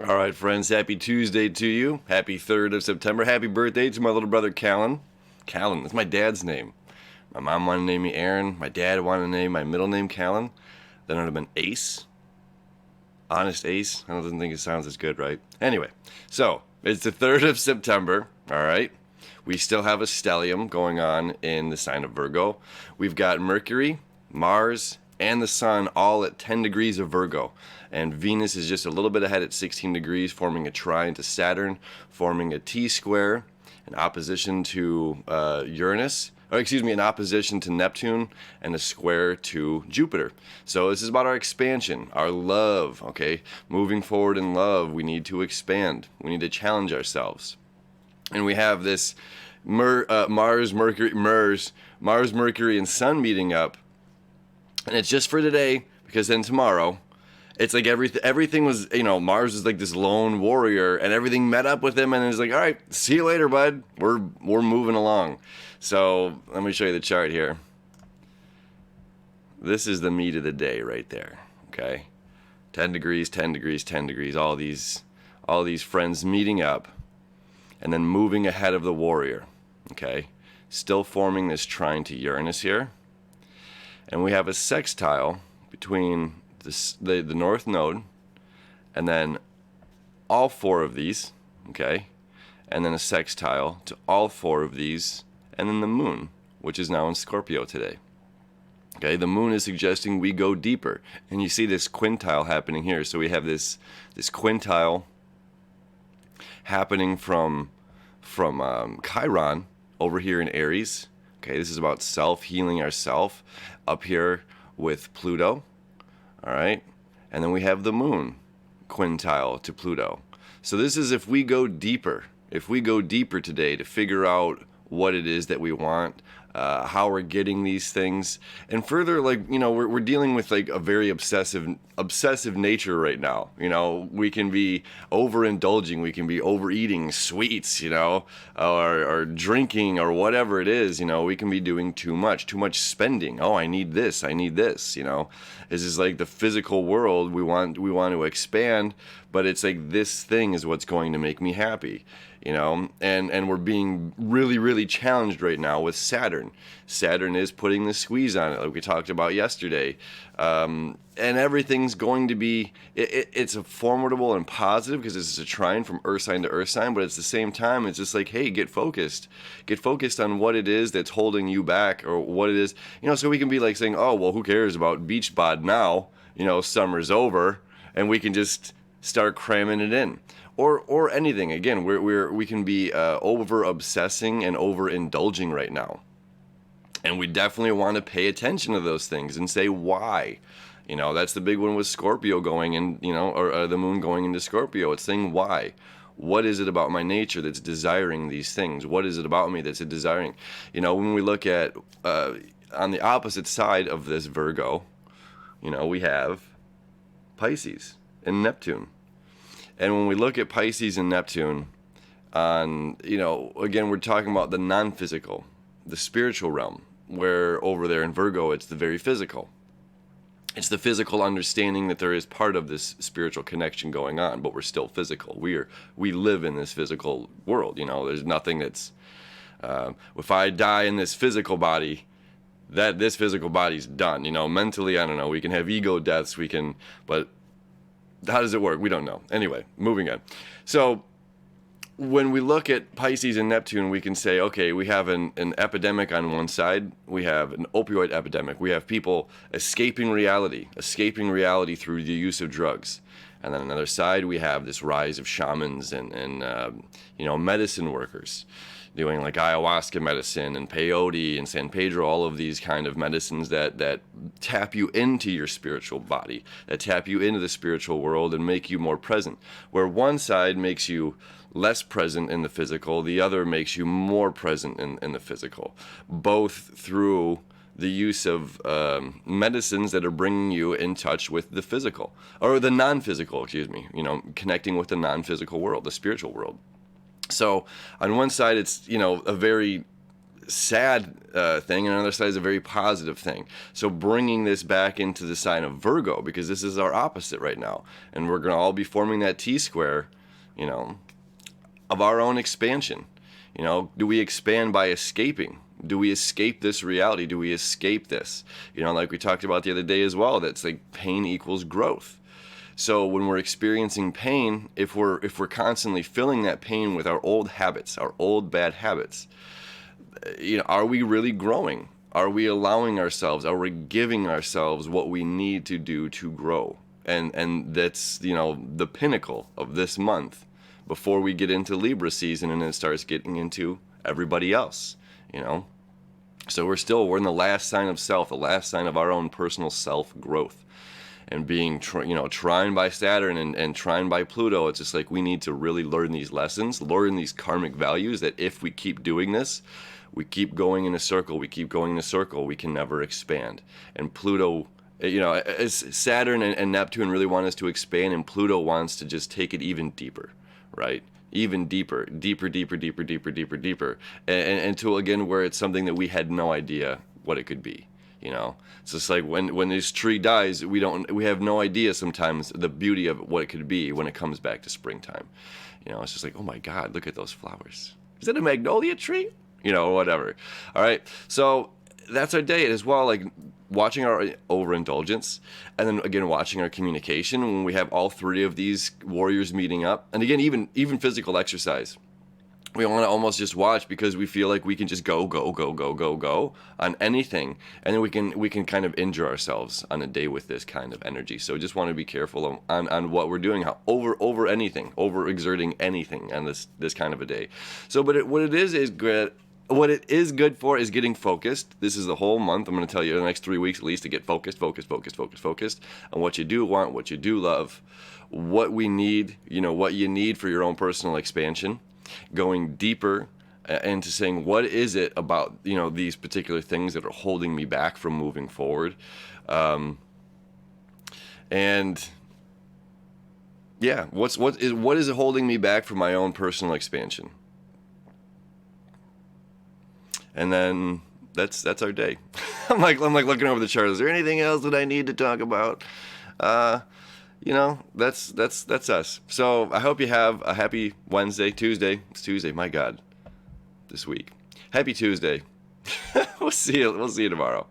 All right, friends, happy Tuesday to you. Happy 3rd of September. Happy birthday to my little brother, Callan. Callan, that's my dad's name. My mom wanted to name me Aaron. My dad wanted to name my middle name Callan. Then it would have been Ace. Honest Ace. I don't think it sounds as good, right? Anyway, so it's the 3rd of September, all right? We still have a stellium going on in the sign of Virgo. We've got Mercury, Mars, and the Sun all at 10 degrees of Virgo. And Venus is just a little bit ahead at 16 degrees, forming a trine to Saturn, forming a T-square, in opposition to Uranus, in opposition to Neptune, and a square to Jupiter. So this is about our expansion, our love, okay? Moving forward in love, we need to expand. We need to challenge ourselves. And we have this Mars, Mercury, and Sun meeting up. And it's just for today, because then tomorrow, it's like everything was, Mars is like this lone warrior, and everything met up with him, and it's like, all right, see you later, bud. We're moving along. So let me show you the chart here. This is the meat of the day right there, okay? 10 degrees, 10 degrees, 10 degrees, all these friends meeting up, and then moving ahead of the warrior, okay? Still forming this trine to Uranus here. And we have a sextile between the North Node, and then all 4 of these, okay? And then a sextile to all 4 of these, and then the Moon, which is now in Scorpio today. Okay, the Moon is suggesting we go deeper. And you see this quintile happening here. So we have this quintile happening from Chiron over here in Aries. Okay, this is about self-healing ourself up here with Pluto. All right, and then we have the Moon quintile to Pluto. So this is if we go deeper today to figure out what it is that we want, how we're getting these things, and further, we're dealing with like a very obsessive nature right now. We can be overindulging, we can be overeating sweets, or drinking or whatever it is. We can be doing too much spending. Oh, I need this. This is like the physical world. We want to expand, but it's like this thing is what's going to make me happy. And we're being really, really challenged right now with Saturn. Saturn is putting the squeeze on it, like we talked about yesterday. And everything's going to be, it's a formidable and positive because this is a trine from Earth sign to Earth sign, but at the same time, it's just like, hey, get focused. Get focused on what it is that's holding you back, or what it is, so we can be like saying, oh, well, who cares about beach bod now? Summer's over, and we can just start cramming it in. Or anything. Again, we can be over obsessing and over indulging right now, and we definitely want to pay attention to those things and say why. That's the big one with Scorpio going in, or the Moon going into Scorpio. It's saying why. What is it about my nature that's desiring these things? What is it about me that's desiring? When we look at on the opposite side of this Virgo, we have Pisces and Neptune. And when we look at Pisces and Neptune, again, we're talking about the non-physical, the spiritual realm, where over there in Virgo, it's the very physical. It's the physical understanding that there is part of this spiritual connection going on, but we're still physical. We live in this physical world. There's nothing that's, if I die in this physical body, that this physical body's done. Mentally, I don't know. We can have ego deaths, but how does it work? We don't know. Anyway, moving on. So when we look at Pisces and Neptune, we can say, okay, we have an epidemic on one side. We have an opioid epidemic. We have people escaping reality through the use of drugs. And then on the other side, we have this rise of shamans and medicine workers doing like ayahuasca medicine and peyote and San Pedro, all of these kind of medicines that tap you into your spiritual body, that tap you into the spiritual world and make you more present. Where one side makes you less present in the physical, the other makes you more present in the physical, both through the use of medicines that are bringing you in touch with the physical, or the non-physical, connecting with the non-physical world, the spiritual world. So on one side, it's, a very sad thing, and on the other side is a very positive thing. So bringing this back into the sign of Virgo, because this is our opposite right now, and we're going to all be forming that T-square, you know, of our own expansion. You know, do we expand by escaping? Do we escape this reality? Do we escape this? You know, like we talked about the other day as well, that's like pain equals growth. So when we're experiencing pain, if we're constantly filling that pain with our old habits, our old bad habits, you know, are we really growing? Are we allowing ourselves, are we giving ourselves what we need to do to grow? And that's, you know, the pinnacle of this month before we get into Libra season and it starts getting into everybody else, you know? So we're in the last sign of self, the last sign of our own personal self-growth. And being, trined by Saturn and trined by Pluto, it's just like we need to really learn these lessons, learn these karmic values that if we keep doing this, we keep going in a circle, we can never expand. And Pluto, you know, Saturn and Neptune really want us to expand, and Pluto wants to just take it even deeper, right? Even deeper, and to, again, where it's something that we had no idea what it could be. You know, it's just like when this tree dies, we have no idea sometimes the beauty of what it could be when it comes back to springtime. You know, it's just like, oh my God, look at those flowers. Is that a magnolia tree? You know, whatever. All right, so that's our day as well, like watching our overindulgence, and then again watching our communication when we have all three of these warriors meeting up. And again, even physical exercise. We want to almost just watch because we feel like we can just go on anything, and then we can kind of injure ourselves on a day with this kind of energy. So just want to be careful on what we're doing, how over anything, over exerting anything on this kind of a day. So, but what it is good. What it is good for is getting focused. This is the whole month. I'm going to tell you the next 3 weeks at least to get focused on what you do want, what you do love, what we need. You know, what you need for your own personal expansion. Going deeper into saying, what is it about, you know, these particular things that are holding me back from moving forward? And yeah, what is it holding me back from my own personal expansion? And then that's our day. I'm like looking over the chart. Is there anything else that I need to talk about? You know, that's us. So I hope you have a happy Tuesday. It's Tuesday, my God, this week. Happy Tuesday. We'll see you tomorrow.